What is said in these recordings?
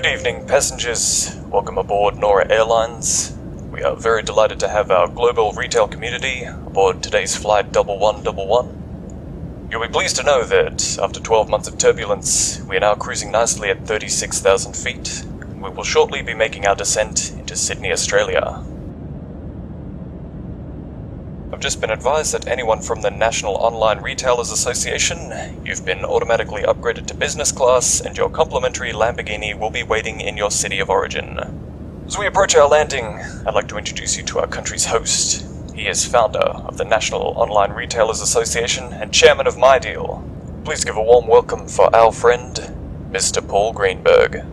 Good evening, passengers. Welcome aboard NORA Airlines. We are very delighted to have our global retail community aboard today's flight 1111. You'll be pleased to know that after 12 months of turbulence, we are now cruising nicely at 36,000 feet. We will shortly be making our descent into Sydney, Australia. I've just been advised that anyone from the National Online Retailers Association, you've been automatically upgraded to business class and your complimentary Lamborghini will be waiting in your city of origin. As we approach our landing, I'd like to introduce you to our country's host. He is founder of the National Online Retailers Association and chairman of My Deal. Please give a warm welcome for our friend, Mr. Paul Greenberg.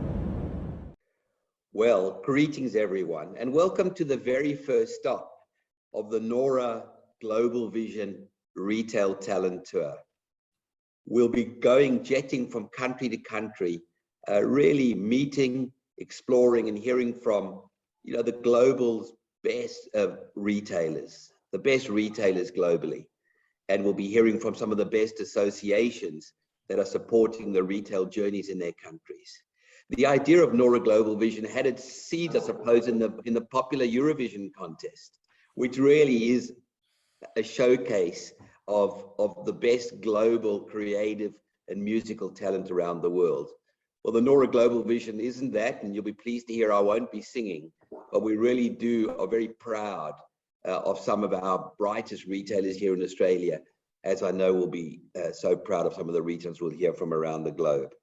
Well, greetings everyone, and welcome to the very first stop of the NORA GlobalVision Retail Talent Tour. We'll be jetting from country to country, really meeting, exploring, and hearing from, the global's best retailers, the best retailers globally. And we'll be hearing from some of the best associations that are supporting the retail journeys in their countries. The idea of NORA GlobalVision had its seeds, I suppose, in the popular Eurovision contest, which really is a showcase of the best global creative and musical talent around the world. Well, the NORA GlobalVision isn't that, and you'll be pleased to hear I won't be singing, but we really are very proud of some of our brightest retailers here in Australia, as I know we'll be so proud of some of the retailers we'll hear from around the globe.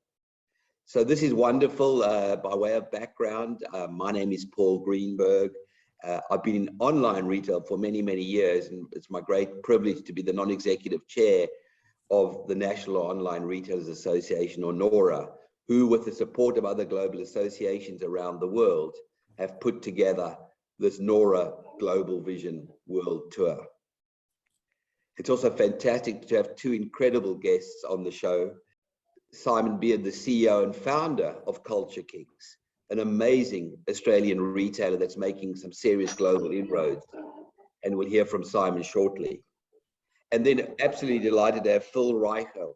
So this is wonderful. By way of background, my name is Paul Greenberg. I've been in online retail for many, many years, and it's my great privilege to be the non-executive chair of the National Online Retailers Association, or NORA, who, with the support of other global associations around the world, have put together this NORA GlobalVision World Tour. It's also fantastic to have two incredible guests on the show. Simon Beard, the CEO and founder of Culture Kings, an amazing Australian retailer that's making some serious global inroads. And we'll hear from Simon shortly. And then absolutely delighted to have Phil Reichelt,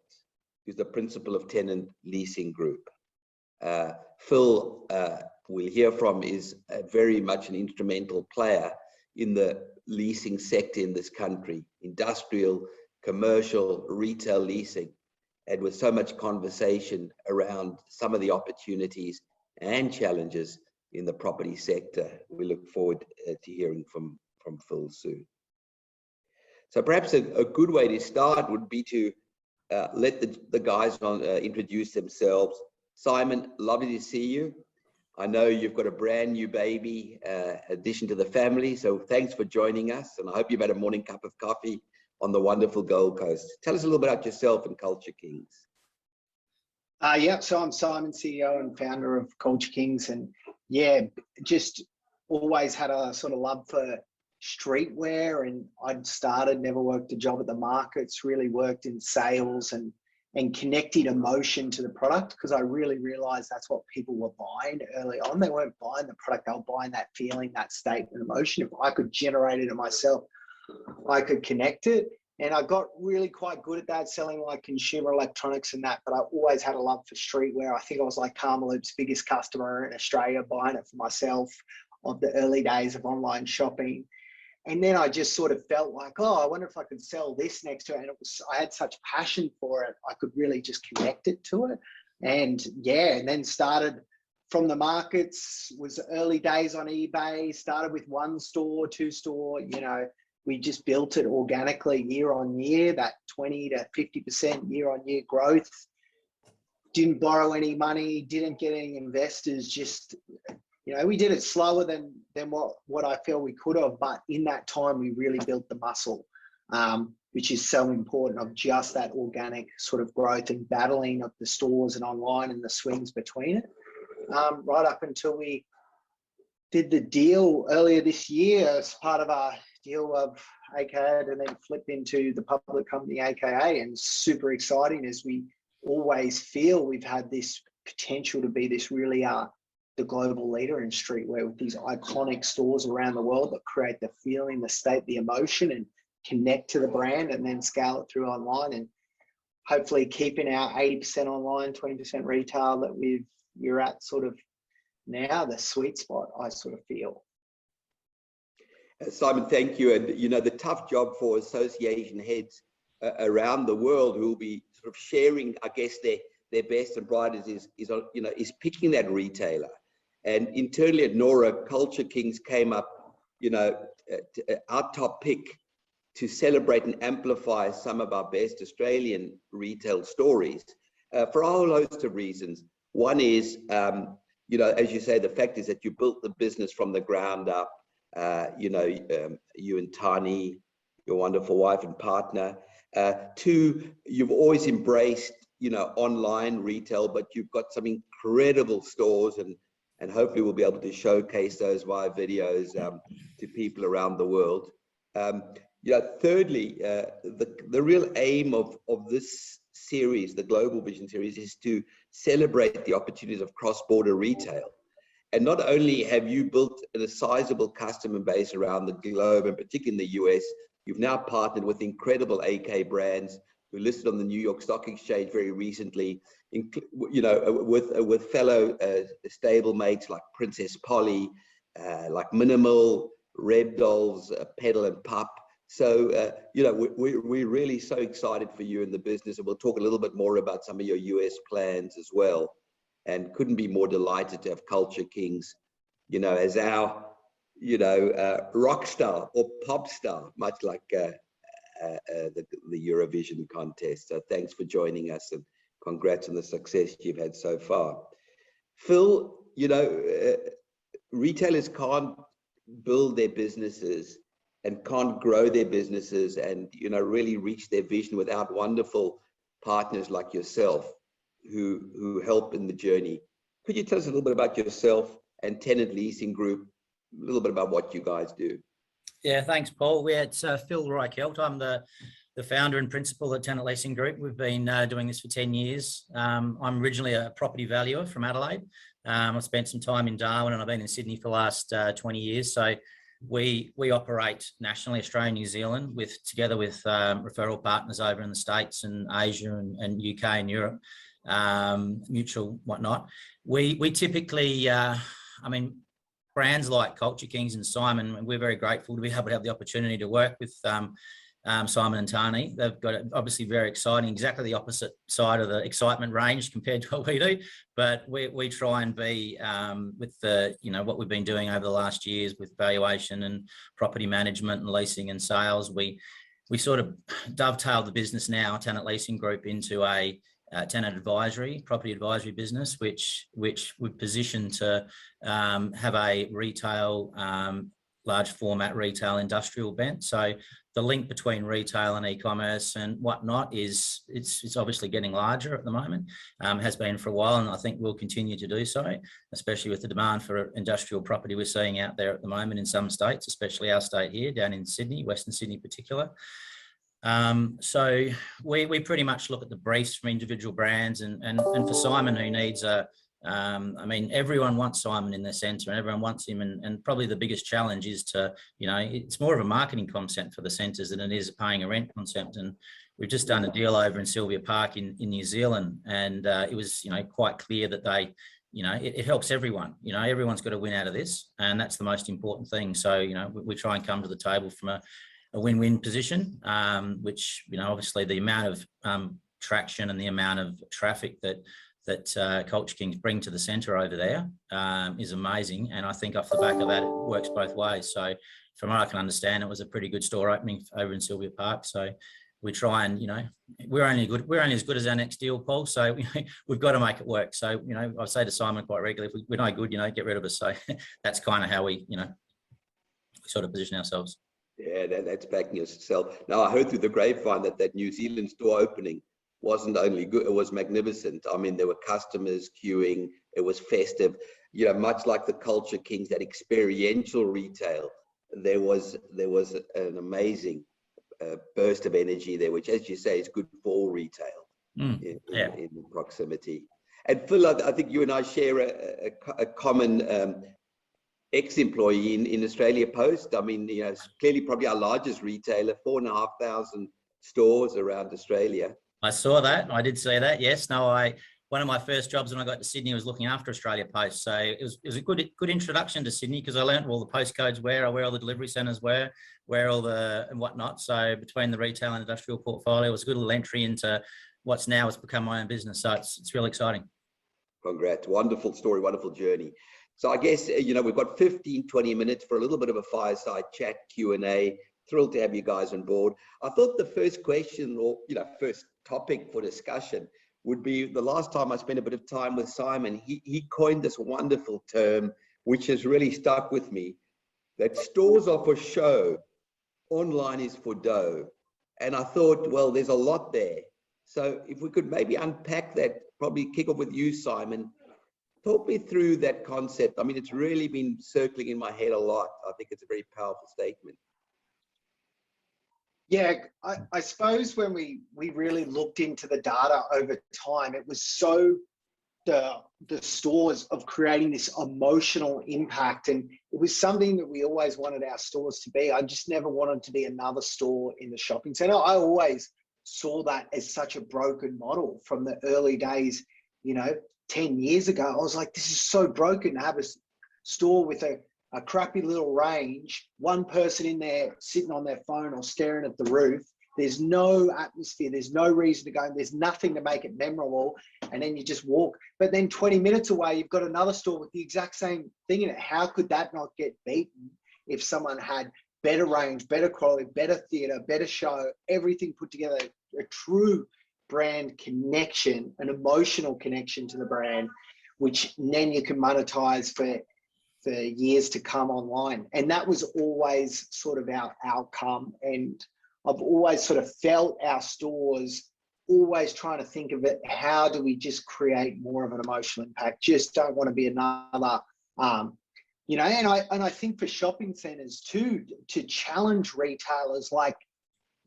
who's the principal of Tenant Leasing Group. Phil, we'll hear from, is very much an instrumental player in the leasing sector in this country, industrial, commercial, retail leasing. And with so much conversation around some of the opportunities and challenges in the property sector, we look forward to hearing from Phil soon. So perhaps a good way to start would be to let the guys introduce themselves. Simon, lovely to see you. I know you've got a brand new baby addition to the family, so thanks for joining us, and I hope you've had a morning cup of coffee on the wonderful Gold Coast. Tell us a little bit about yourself and Culture Kings. So I'm Simon, CEO and founder of Culture Kings, and just always had a sort of love for streetwear, and never worked a job at the markets, really worked in sales and connecting emotion to the product, because I really realized that's what people were buying early on. They weren't buying the product, they were buying that feeling, that state and emotion. If I could generate it myself, I could connect it. And I got really quite good at that, selling like consumer electronics and that, but I always had a love for streetwear. I think I was like Karmaloop's biggest customer in Australia, buying it for myself of the early days of online shopping. And then I just sort of felt like, I wonder if I could sell this next to it. And I had such passion for it, I could really just connect it to it. And then started from the markets, was early days on eBay, started with 1 store, 2 store, we just built it organically year on year, that 20 to 50% year on year growth. Didn't borrow any money, didn't get any investors, just, we did it slower than what I feel we could have, but in that time we really built the muscle, which is so important, of just that organic sort of growth and battling of the stores and online and the swings between it, right up until we did the deal earlier this year as part of our deal of AKA, and then flipped into the public company AKA, and super exciting, as we always feel we've had this potential to be this really the global leader in streetwear, with these iconic stores around the world that create the feeling, the state, the emotion, and connect to the brand, and then scale it through online, and hopefully keeping our 80% online, 20% retail that we're at sort of now the sweet spot, I sort of feel. Simon, thank you. And you know, the tough job for association heads around the world who will be sort of sharing, I guess, their best and brightest is picking that retailer. And internally at NORA, Culture Kings came up, our top pick to celebrate and amplify some of our best Australian retail stories for a whole host of reasons. One is, as you say, the fact is that you built the business from the ground up. You and Tani, your wonderful wife and partner. Two, you've always embraced, online retail, but you've got some incredible stores, and hopefully we'll be able to showcase those via videos to people around the world. Thirdly, the real aim of this series, the GlobalVision series, is to celebrate the opportunities of cross-border retail. And not only have you built a sizable customer base around the globe, and particularly in the US, you've now partnered with incredible AK brands who listed on the New York Stock Exchange very recently, with fellow stablemates like Princess Polly, like Minimal, Red Dolls, Pedal and Pup. So, we're really so excited for you in the business, and we'll talk a little bit more about some of your US plans as well. And couldn't be more delighted to have Culture Kings, as our, rock star or pop star, much like the Eurovision contest. So thanks for joining us, and congrats on the success you've had so far. Phil, retailers can't build their businesses and can't grow their businesses and, really reach their vision without wonderful partners like yourself who help in the journey. Could you tell us a little bit about yourself and Tenant Leasing Group, a little bit about what you guys do? Yeah, thanks, Paul. It's Phil Reichelt. I'm the founder and principal at Tenant Leasing Group. We've been doing this for 10 years. I'm originally a property valuer from Adelaide. I spent some time in Darwin, and I've been in Sydney for the last 20 years. So we operate nationally, Australia, New Zealand, together with referral partners over in the States and Asia and UK and Europe. Mutual, whatnot. We typically, brands like Culture Kings and Simon, and we're very grateful to be able to have the opportunity to work with Simon and Tani. They've got obviously very exciting, exactly the opposite side of the excitement range compared to what we do. But we try and be with what we've been doing over the last years with valuation and property management and leasing and sales. We sort of dovetailed the business now, Tenant Leasing Group, into a tenant advisory, property advisory business, which we've positioned to have a retail, large format retail industrial bent. So the link between retail and e-commerce and whatnot it's obviously getting larger at the moment, has been for a while, and I think will continue to do so, especially with the demand for industrial property we're seeing out there at the moment in some states, especially our state here, down in Sydney, Western Sydney in particular. So we pretty much look at the briefs from individual brands, and for Simon, who needs everyone wants Simon in their centre, and everyone wants him, and probably the biggest challenge is to, it's more of a marketing concept for the centres than it is paying a rent concept. And we've just done a deal over in Sylvia Park in New Zealand, and it was, quite clear that they, it helps everyone. Everyone's got to win out of this, and that's the most important thing. So, we try and come to the table from a win-win position, which, obviously the amount of traction and the amount of traffic that Culture Kings bring to the centre over there is amazing. And I think off the back of that, it works both ways. So from what I can understand, it was a pretty good store opening over in Sylvia Park. So we try and, we're only as good as our next deal, Paul. So we've got to make it work. So, I say to Simon quite regularly, if we're no good, get rid of us. So that's kind of how we, sort of position ourselves. Yeah, that's backing yourself. Now, I heard through the grapevine that New Zealand store opening wasn't only good, it was magnificent. I mean, there were customers queuing, it was festive, much like the Culture Kings, that experiential retail. There was an amazing burst of energy there, which, as you say, is good for all retail in proximity. And Phil, I think you and I share a common ex-employee in Australia Post. I mean, clearly probably our largest retailer, 4,500 stores around Australia. I saw that. I did see that. Yes. No, one of my first jobs when I got to Sydney was looking after Australia Post. So it was a good introduction to Sydney, because I learned where all the postcodes were, where all the delivery centres were, where all the and whatnot. So between the retail and industrial portfolio, it was a good little entry into what's now has become my own business. So it's really exciting. Congrats. Wonderful story, wonderful journey. So I guess, we've got 15, 20 minutes for a little bit of a fireside chat, Q&A. Thrilled to have you guys on board. I thought the first question, or, first topic for discussion would be the last time I spent a bit of time with Simon. He coined this wonderful term, which has really stuck with me, that stores are for show, online is for dough. And I thought, well, there's a lot there. So if we could maybe unpack that, probably kick off with you, Simon. Talk me through that concept. I mean, it's really been circling in my head a lot. I think it's a very powerful statement. Yeah, I suppose when we really looked into the data over time, it was so the stores of creating this emotional impact, and it was something that we always wanted our stores to be. I just never wanted to be another store in the shopping centre. I always saw that as such a broken model from the early days, 10 years ago. I was like, this is so broken to have a store with a crappy little range, one person in there sitting on their phone or staring at the roof. There's no atmosphere, there's no reason to go, there's nothing to make it memorable, and then you just walk. But then 20 minutes away, you've got another store with the exact same thing in it. How could that not get beaten if someone had better range, better quality, better theatre, better show, everything put together, a true brand connection, an emotional connection to the brand, which then you can monetize for years to come online. And that was always sort of our outcome. And I've always sort of felt our stores always trying to think of it, how do we just create more of an emotional impact? Just don't want to be another, and I think for shopping centers too, to challenge retailers, like,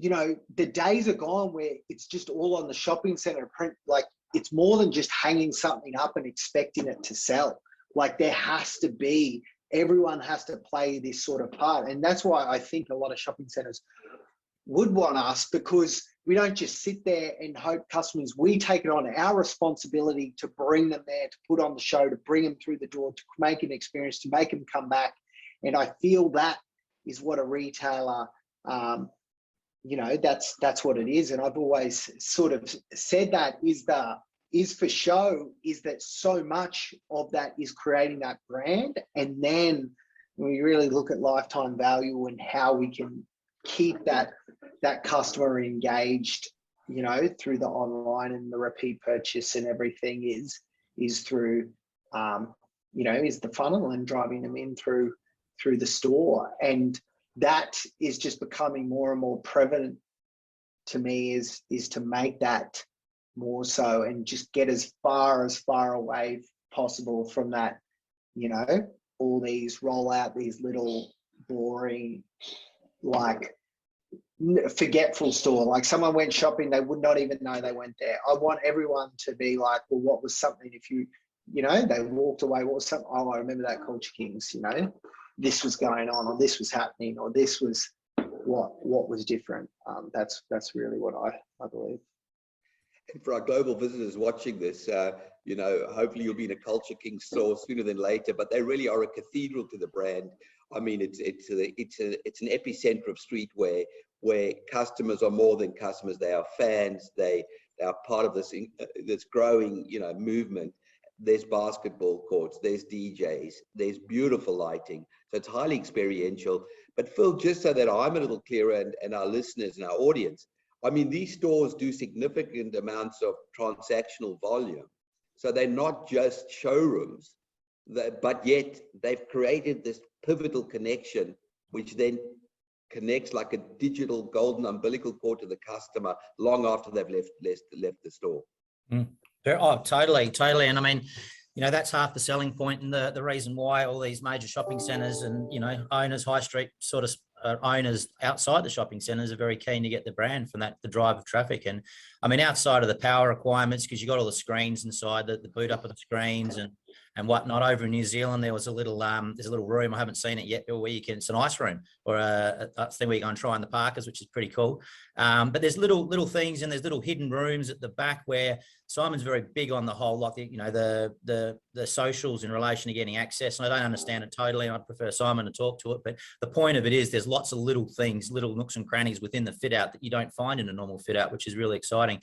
the days are gone where it's just all on the shopping center print. Like, it's more than just hanging something up and expecting it to sell. Like, there has to be, everyone has to play this sort of part. And that's why I think a lot of shopping centers would want us, because we don't just sit there and hope customers, we take it on our responsibility to bring them there, to put on the show, to bring them through the door, to make an experience, to make them come back. And I feel that is what a retailer, that's what it is. And I've always sort of said that is for show, is that so much of that is creating that brand. And then when we really look at lifetime value and how we can keep that customer engaged, through the online and the repeat purchase and everything is through, is the funnel and driving them in through the store. And that is just becoming more and more prevalent to me, is to make that more so and just get as far away possible from that, all these roll out these little boring, like, forgetful store. Like, someone went shopping, they would not even know they went there. I want everyone to be like, well, what was something, if they walked away, what was something, oh, I remember that Culture Kings, this was going on, or this was happening, or this was what was different. That's really what I believe. And for our global visitors watching this, hopefully you'll be in a Culture King store sooner than later, but they really are a cathedral to the brand. I mean, it's an epicenter of streetwear, where customers are more than customers. They are fans. They are part of this growing, movement. There's basketball courts, there's DJs, there's beautiful lighting. So it's highly experiential. But Phil, just so that I'm a little clearer, and our listeners and our audience, I mean, these stores do significant amounts of transactional volume. So they're not just showrooms, but yet they've created this pivotal connection, which then connects like a digital golden umbilical cord to the customer long after they've left the store. Oh, totally. And I mean, that's half the selling point, and the reason why all these major shopping centres and, owners, high street sort of owners outside the shopping centres are very keen to get the brand from the drive of traffic. And I mean, outside of the power requirements, because you've got all the screens inside, the boot up of the screens and and whatnot. Over in New Zealand, there was a little there's a little room, I haven't seen it yet, where you can, it's an ice room or a thing where you go and try on the parkers, which is pretty cool. But there's little things, and there's little hidden rooms at the back where Simon's very big on the whole, like the socials in relation to getting access. And I don't understand it totally, and I'd prefer Simon to talk to it. But the point of it is there's lots of little things, little nooks and crannies within the fit out that you don't find in a normal fit out, which is really exciting.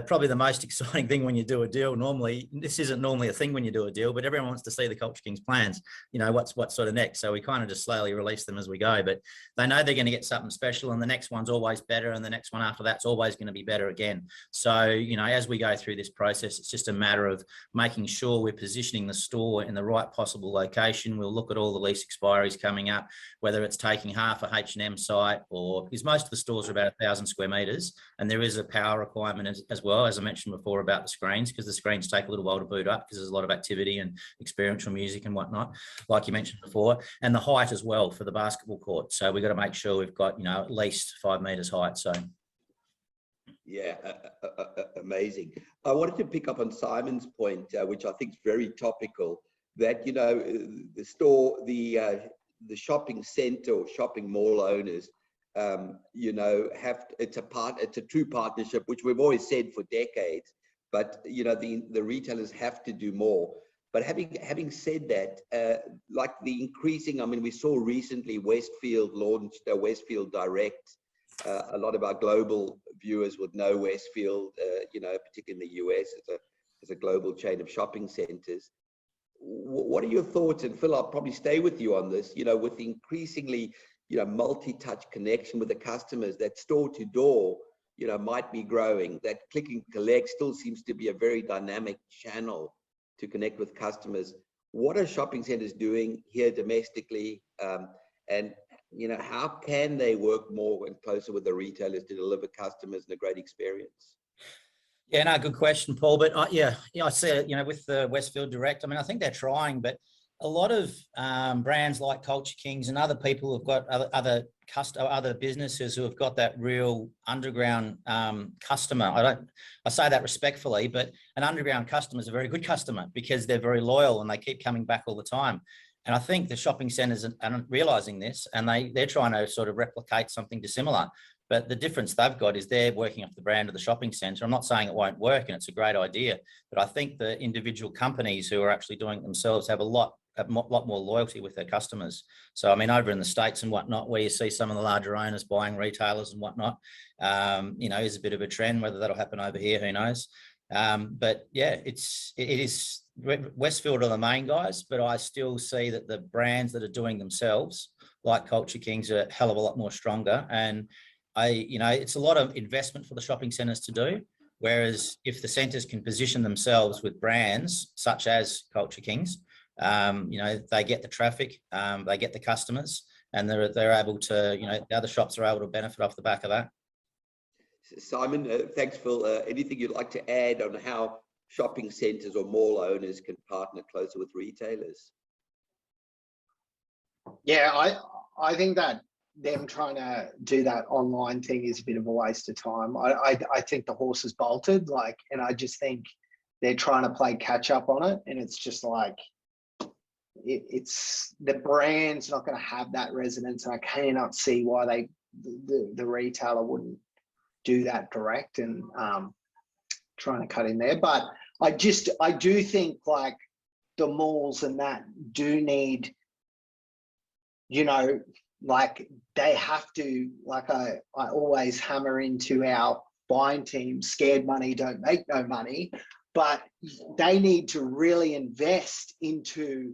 Probably the most exciting thing when you do a deal, normally, this isn't normally a thing when you do a deal, but everyone wants to see the Culture Kings plans, you know, what's sort of next. So we kind of just slowly release them as we go, but they know they're going to get something special, and the next one's always better, and the next one after that's always going to be better again. So, you know, as we go through this process, it's just a matter of making sure we're positioning the store in the right possible location. We'll look at all the lease expiries coming up, whether it's taking half a H&M site, or because most of the stores are about 1,000 square meters, and there is a power requirement as well, as I mentioned before about the screens, because the screens take a little while to boot up because there's a lot of activity and experiential music and whatnot, like you mentioned before, and the height as well for the basketball court. So we've got to make sure we've got, you know, at least 5 meters height. So yeah, amazing. I wanted to pick up on Simon's point, which I think is very topical, that, you know, the store, the shopping center or shopping mall owners, you know, it's a true partnership, which we've always said for decades, but, you know, the retailers have to do more. But having said that, like the increasing, I mean, we saw recently Westfield launched Westfield Direct. A lot of our global viewers would know Westfield, you know, particularly in the US, as a global chain of shopping centers. What are your thoughts? And Phil, I'll probably stay with you on this, you know, with increasingly, you know, multi-touch connection with the customers, that store to door, you know, might be growing. That click and collect still seems to be a very dynamic channel to connect with customers. What are shopping centers doing here domestically? And, you know, how can they work more and closer with the retailers to deliver customers a great experience? yeah, no, good question, Paul. But I see it, you know, with the Westfield Direct, I mean, I think they're trying, but a lot of brands like Culture Kings and other people who've got other businesses who have got that real underground customer. I say that respectfully, but an underground customer is a very good customer because they're very loyal and they keep coming back all the time. And I think the shopping centers are realizing this, and they're trying to sort of replicate something dissimilar. But the difference they've got is they're working off the brand of the shopping center. I'm not saying it won't work, and it's a great idea, but I think the individual companies who are actually doing it themselves have a lot more loyalty with their customers. So, I mean, over in the States and whatnot, where you see some of the larger owners buying retailers and whatnot, you know, is a bit of a trend. Whether that'll happen over here, who knows? But yeah, it is Westfield are the main guys, but I still see that the brands that are doing themselves, like Culture Kings, are a hell of a lot more stronger. And you know, it's a lot of investment for the shopping centers to do. Whereas if the centers can position themselves with brands such as Culture Kings, you know, they get the traffic, they get the customers, and they're able to, you know, the other shops are able to benefit off the back of that. Simon, thanks, Phil. Anything you'd like to add on how shopping centers or mall owners can partner closer with retailers? Yeah, I think that them trying to do that online thing is a bit of a waste of time. I think the horse is bolted, like, and I just think they're trying to play catch up on it, and it's just like, it's the brand's not going to have that resonance, and I cannot see why the retailer wouldn't do that direct and trying to cut in there. But I do think like the malls and that do need, you know, like they have to, like I always hammer into our buying team, scared money don't make no money, but they need to really invest into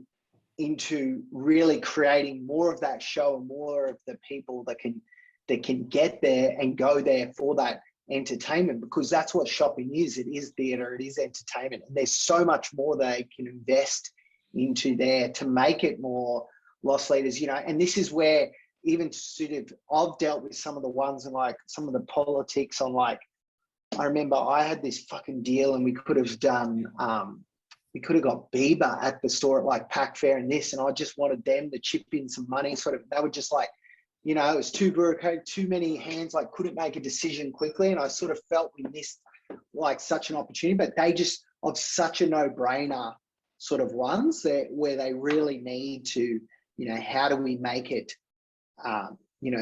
really creating more of that show and more of the people that can get there and go there for that entertainment, because that's what shopping is. It is theatre, it is entertainment, and there's so much more they can invest into there to make it more loss leaders, you know. And this is where even sort of I've dealt with some of the ones and like some of the politics on, like, I remember I had this fucking deal and we could have done we could have got Bieber at the store at like Pack Fair and this, and I just wanted them to chip in some money, sort of. They were just like, you know, it was too bureaucratic, too many hands, like couldn't make a decision quickly. And I sort of felt we missed like such an opportunity, but they just, of such a no-brainer sort of ones where they really need to, how do we make it,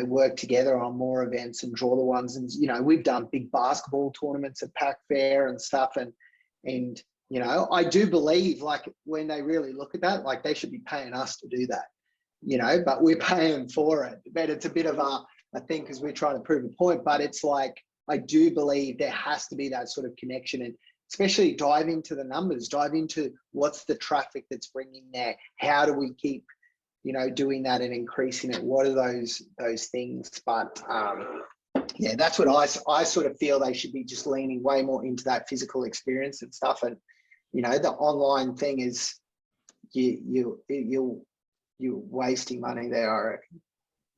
work together on more events and draw the ones. And, we've done big basketball tournaments at Pack Fair and stuff. And I do believe, like, when they really look at that, like, they should be paying us to do that, but we're paying for it. But it's a bit of a thing because we're trying to prove a point. But it's like, I do believe there has to be that sort of connection, and especially dive into the numbers, dive into what's the traffic that's bringing there. How do we keep, doing that and increasing it? What are those things? But yeah, that's what I sort of feel they should be just leaning way more into that physical experience and stuff. And the online thing is you're wasting money there, I reckon.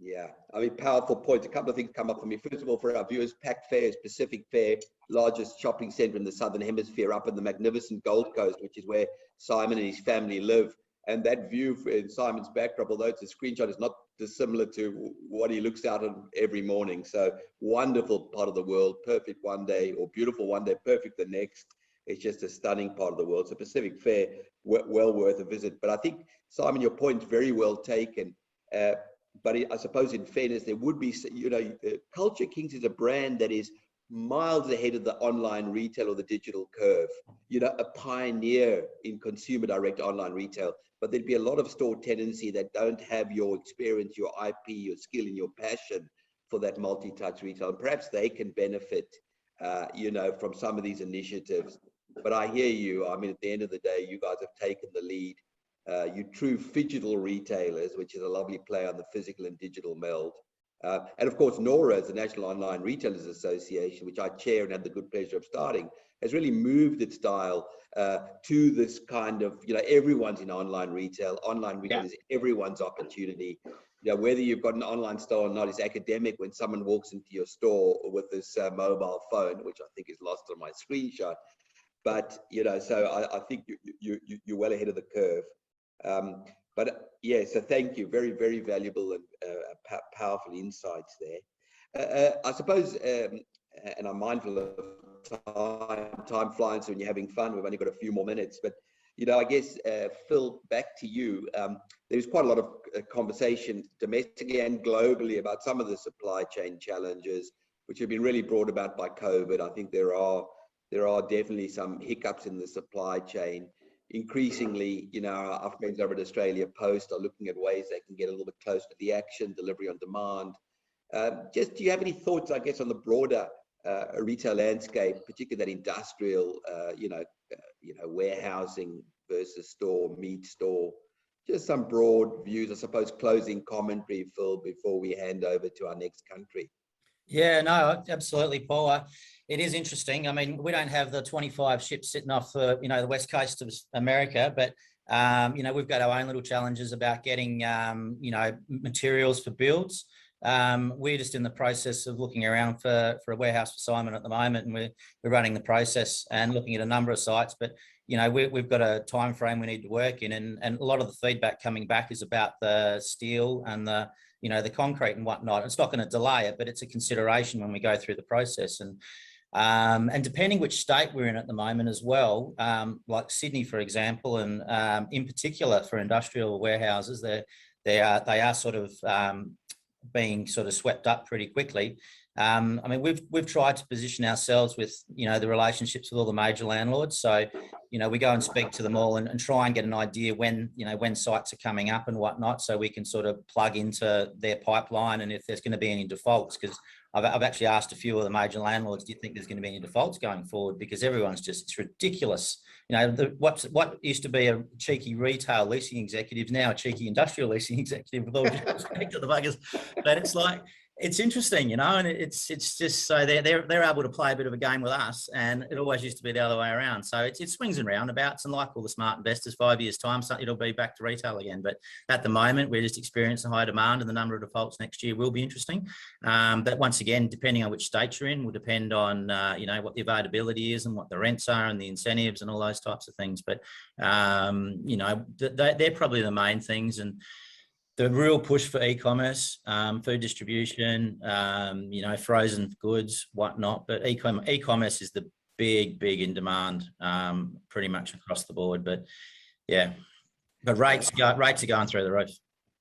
Yeah, I mean, powerful points. A couple of things come up for me. First of all, for our viewers, Pack Fair is Pacific Fair, largest shopping centre in the Southern Hemisphere, up in the magnificent Gold Coast, which is where Simon and his family live. And that view in Simon's backdrop, although it's a screenshot, is not dissimilar to what he looks out on every morning. So wonderful part of the world, perfect one day, or beautiful one day, perfect the next. It's just a stunning part of the world. So Pacific Fair, well worth a visit. But I think, Simon, your point's very well taken. But I suppose, in fairness, there would be, Culture Kings is a brand that is miles ahead of the online retail or the digital curve, a pioneer in consumer direct online retail. But there'd be a lot of store tenancy that don't have your experience, your IP, your skill, and your passion for that multi-touch retail. And perhaps they can benefit, from some of these initiatives. But I hear you. I mean, at the end of the day, you guys have taken the lead. You true phygital retailers, which is a lovely play on the physical and digital meld. And of course, NORA, as the National Online Retailers Association, which I chair and had the good pleasure of starting, has really moved its dial to this kind of, everyone's in online retail. Online retail is everyone's opportunity. Whether you've got an online store or not is academic when someone walks into your store with this mobile phone, which I think is lost on my screenshot. But, so I think you're well ahead of the curve. But yeah, so thank you. Very, very valuable and powerful insights there. I suppose, and I'm mindful of time flies when you're having fun. We've only got a few more minutes, but I guess, Phil, back to you. There's quite a lot of conversation domestically and globally about some of the supply chain challenges, which have been really brought about by COVID. I think there are definitely some hiccups in the supply chain. Increasingly, our friends over at Australia Post are looking at ways they can get a little bit closer to the action, delivery on demand. Just, do you have any thoughts, I guess, on the broader retail landscape, particularly that industrial, warehousing versus store, meat store? Just some broad views, I suppose, closing commentary, Phil, before we hand over to our next country. Yeah, no, absolutely, Paul. It is interesting. I mean, we don't have the 25 ships sitting off the, the west coast of America, but we've got our own little challenges about getting, materials for builds. We're just in the process of looking around for a warehouse for Simon at the moment, and we're running the process and looking at a number of sites. But we've got a time frame we need to work in, and a lot of the feedback coming back is about the steel and the concrete and whatnot. It's not going to delay it, but it's a consideration when we go through the process. And depending which state we're in at the moment as well, like Sydney, for example, and in particular for industrial warehouses, they are sort of being sort of swept up pretty quickly. I mean, we've tried to position ourselves with, the relationships with all the major landlords. So, we go and speak to them all and try and get an idea when sites are coming up and whatnot, so we can sort of plug into their pipeline and if there's going to be any defaults. Because I've actually asked a few of the major landlords, do you think there's going to be any defaults going forward? Because everyone's just, it's ridiculous. What used to be a cheeky retail leasing executive is now a cheeky industrial leasing executive, with all due respect to the buggers. But it's like, it's interesting, and it's just so they're able to play a bit of a game with us, and it always used to be the other way around. So it swings and roundabouts, and like all the smart investors, 5 years time, it'll be back to retail again. But at the moment, we're just experiencing high demand, and the number of defaults next year will be interesting. But once again, depending on which state you're in, will depend on what the availability is and what the rents are and the incentives and all those types of things. But they're probably the main things. And the real push for e-commerce, food distribution, frozen goods, whatnot. But e-commerce is the big in demand, pretty much across the board. But Yeah, but rates are going through the roof.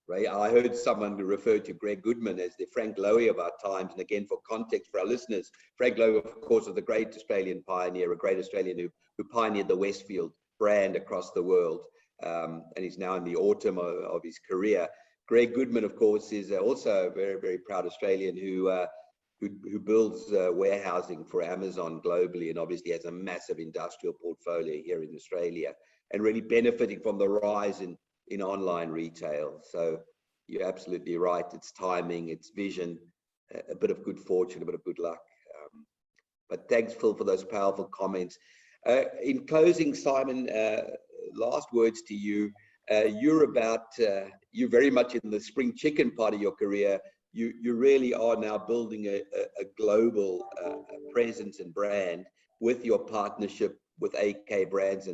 Right. I heard someone refer to Greg Goodman as the Frank Lowy of our times. And again, for context for our listeners, Frank Lowy, of course, was a great Australian pioneer, a great Australian who pioneered the Westfield brand across the world. And he's now in the autumn of his career. Greg Goodman, of course, is also a very, very proud Australian who builds warehousing for Amazon globally, and obviously has a massive industrial portfolio here in Australia, and really benefiting from the rise in online retail. So you're absolutely right. It's timing, it's vision, a bit of good fortune, a bit of good luck. But thanks, Phil, for those powerful comments. In closing, Simon, last words to you. You're very much in the spring chicken part of your career. You really are now building a global presence and brand with your partnership with AK Brands.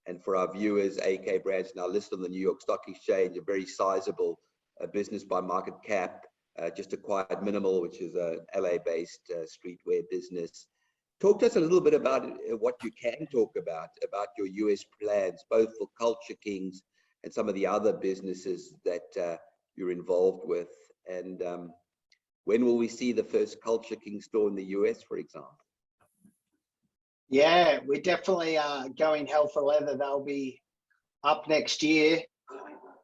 And for our viewers, AK Brands now listed on the New York Stock Exchange, a very sizable business by market cap, just acquired Minimal, which is a LA-based streetwear business. Talk to us a little bit about what you can talk about your US plans, both for Culture Kings and some of the other businesses that you're involved with. And when will we see the first Culture King store in the US, for example? Yeah, we're definitely going hell for leather. They'll be up next year,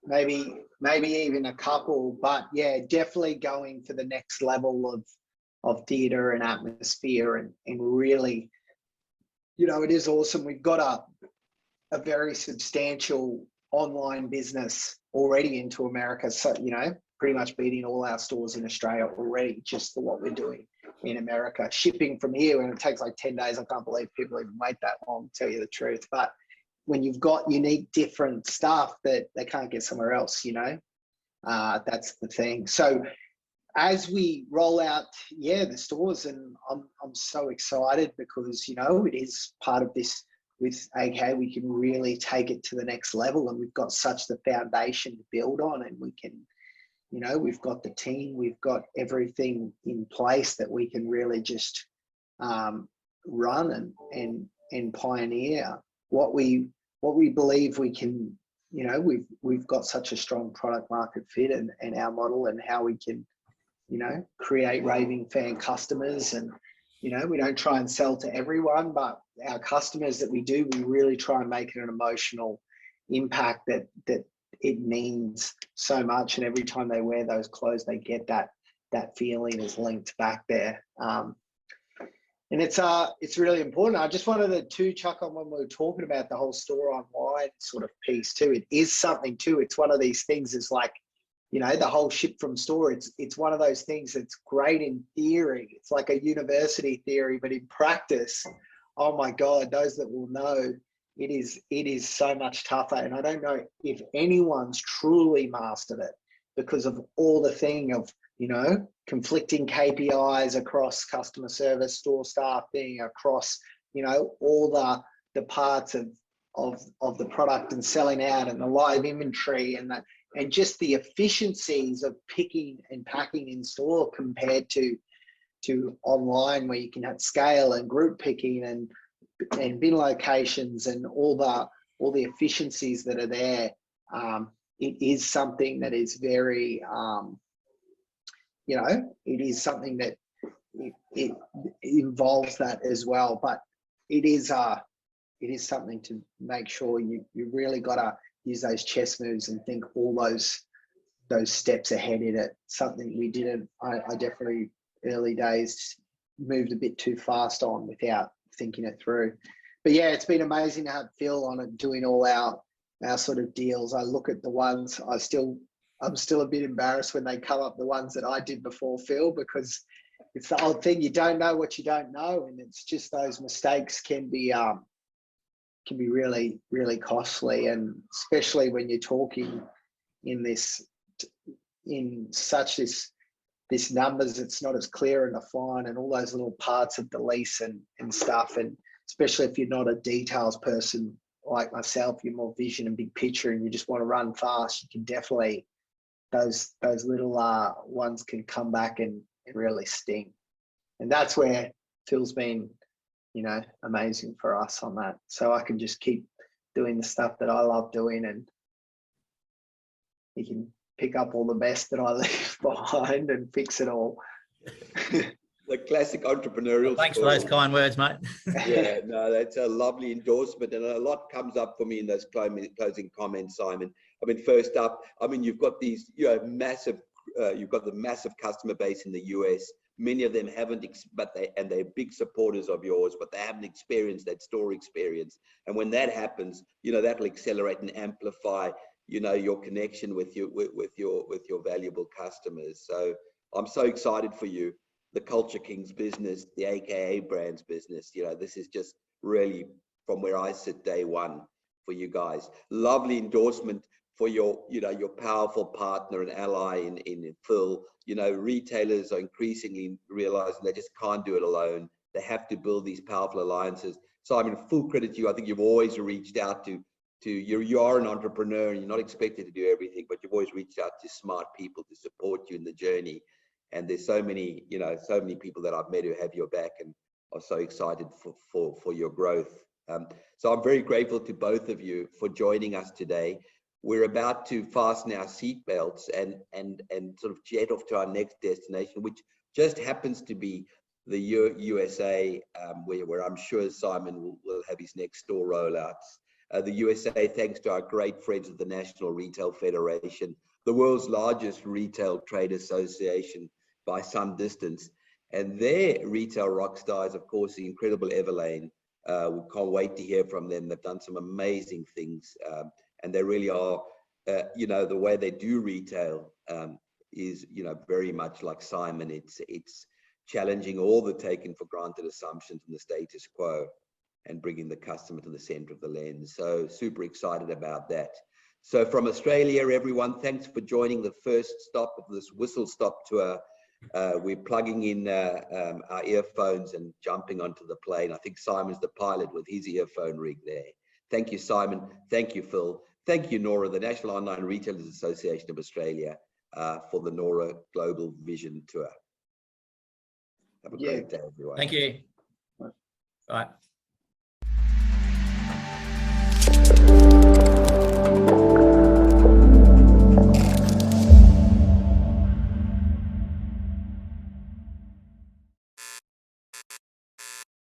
maybe even a couple, but yeah, definitely going for the next level of theatre and atmosphere, and really, you know, it is awesome. We've got a very substantial online business already into America, so, you know, pretty much beating all our stores in Australia already, just for what we're doing in America. Shipping from here, and it takes like 10 days. I can't believe people even wait that long, to tell you the truth. But when you've got unique, different stuff that they can't get somewhere else, you know, that's the thing. So as we roll out, the stores, and I'm so excited because, you know, it is part of this. With AK, we can really take it to the next level, and we've got such the foundation to build on, and we can, you know, we've got the team, we've got everything in place that we can really just run and pioneer what we believe we can. You know, we've got such a strong product market fit, and our model, and how we can, you know, create raving fan customers. And, you know, we don't try and sell to everyone, but our customers that we do, we really try and make it an emotional impact that it means so much. And every time they wear those clothes, they get that feeling is linked back there. And it's really important. I just wanted to chuck on when we were talking about the whole store online sort of piece too. It is something too. It's one of these things. It's like, you know, the whole ship from store. It's one of those things that's great in theory. It's like a university theory, but in practice, oh my God, those that will know, it is so much tougher. And I don't know if anyone's truly mastered it, because of all the thing of, you know, conflicting KPIs across customer service, store staffing, across, you know, all the parts of the product and selling out, and the live inventory, and just the efficiencies of picking and packing in store compared to online, where you can have scale and group picking and bin locations and all the efficiencies that are there. It is something that is very, you know, it is something that it involves that as well. But it is something to make sure you really got to use those chess moves and think all those steps ahead in it. Something we didn't. I definitely early days moved a bit too fast on without thinking it through. But yeah, it's been amazing to have Phil on it, doing all our sort of deals. I look at the ones, I'm still a bit embarrassed when they come up, the ones that I did before Phil, because it's the old thing, you don't know what you don't know, and it's just those mistakes can be really, really costly, and especially when you're talking in such this numbers, it's not as clear and defined, and all those little parts of the lease and stuff. And especially if you're not a details person like myself, you're more vision and big picture, and you just want to run fast, you can definitely, those little ones can come back and really sting. And that's where Phil's been, you know, amazing for us on that. So I can just keep doing the stuff that I love doing, and he can pick up all the mess that I leave behind and fix it all. The classic entrepreneurial Thanks story. for those kind words, mate. Yeah, no, that's a lovely endorsement, and a lot comes up for me in those closing comments, Simon. I mean, first up, I mean, you've got these, massive, you've got the massive customer base in the US. Many of them haven't, they're big supporters of yours, but they haven't experienced that store experience. And when that happens, that'll accelerate and amplify, your connection with your valuable customers. So I'm so excited for you. The Culture Kings business, the AKA brands business, this is just really from where I sit day one for you guys. Lovely endorsement for your powerful partner and ally in Phil. Retailers are increasingly realizing they just can't do it alone. They have to build these powerful alliances. So I mean, full credit to you. I think you've always reached out to you are an entrepreneur and you're not expected to do everything, but you've always reached out to smart people to support you in the journey. And there's so many people that I've met who have your back and are so excited for your growth. So I'm very grateful to both of you for joining us today. We're about to fasten our seatbelts and sort of jet off to our next destination, which just happens to be the USA, where I'm sure Simon will have his next store rollouts. The USA, thanks to our great friends at the National Retail Federation, the world's largest retail trade association by some distance. And their retail rock stars, of course, the incredible Everlane. We can't wait to hear from them. They've done some amazing things. And they really are, the way they do retail is, very much like Simon. It's challenging all the taken for granted assumptions and the status quo and bringing the customer to the center of the lens. So super excited about that. So from Australia, everyone, thanks for joining the first stop of this whistle stop tour. We're plugging in our earphones and jumping onto the plane. I think Simon's the pilot with his earphone rig there. Thank you, Simon. Thank you, Phil. Thank you, NORA, the National Online Retailers Association of Australia, for the NORA Global Vision Tour. Have a great day, everyone. Thank you. Bye.